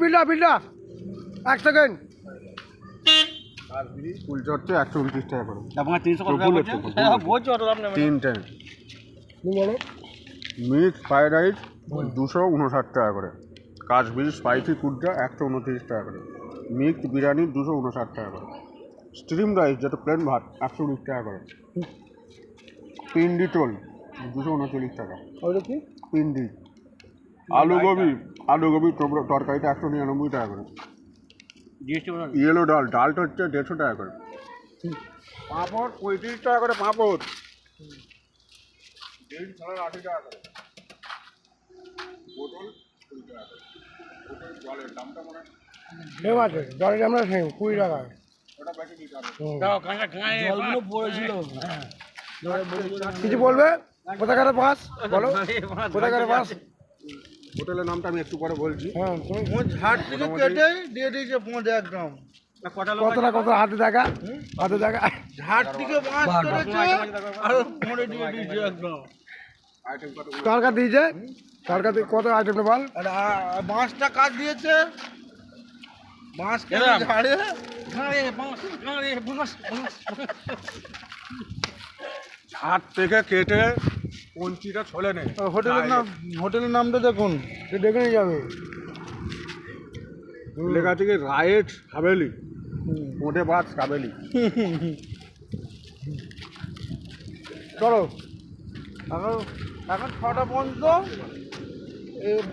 বিল্ডা বিল্ডা 1 second. Kulcha হচ্ছে 129 টাকা করে। আপনার 300 টাকা বলছো অত দাম নেই। তিনটে বলো। মিক্স ফ্রাইড রাইস 259 টাকা করে। কাশ্মীরি স্পাইসি কুলচা 129 টাকা করে। মিক্স বিরিয়ানি 259 টাকা করে। স্ট্রিম রাইস যেটা প্লেন ভাত 120 টাকা করে। পিন্ডি টোল 239 টাকা। ওইটা কি? পিন্ডি। আলু গোবি তরকারিটা 199 টাকা করে। ইয়েলো ডালটা হচ্ছে 150 টাকা করে। পাঁপড় 35 টাকা করে পাঁপড়। ডিম ছাড়া 80 টাকা করে। বোতল 20 টাকা করে। বোতল জলের দামটা মনে হয় সেম আছে, জলের আমরা সেম 20 টাকা। ওটা বেশি দিতে হবে। জলগুলো পড়েছিল। কিছু বলবে? কোথাকার বাস বলো, কোথাকার বাস? হোটেলের নামটা আমি একটু পরে বলছি। হ্যাঁ তুমি ঝাড় থেকে কেটে দিয়ে দিয়েছে 5 একদম। কতটা হাতে দেখা, হাতে দেখা। ঝাড় থেকে মাছ কেটেছে আর মনে দিয়ে দিয়েছে একদম। আইটেম কত? তরকারি দিয়েছে, তরকারি কত আইটেম বল? আর মাছটা কাট দিয়েছে। মাছ কেটে ঝাড়ে ঝাড় থেকে কেটে কঞ্চিটা ছলে নেই। হোটেলের নামটা দেখুন। সে দেখে নিয়ে যাবে। লেখা আছে কি রাইট হাভেলি, মোটে ভাত হাভেলি। চলো এখন 6টা পর্যন্ত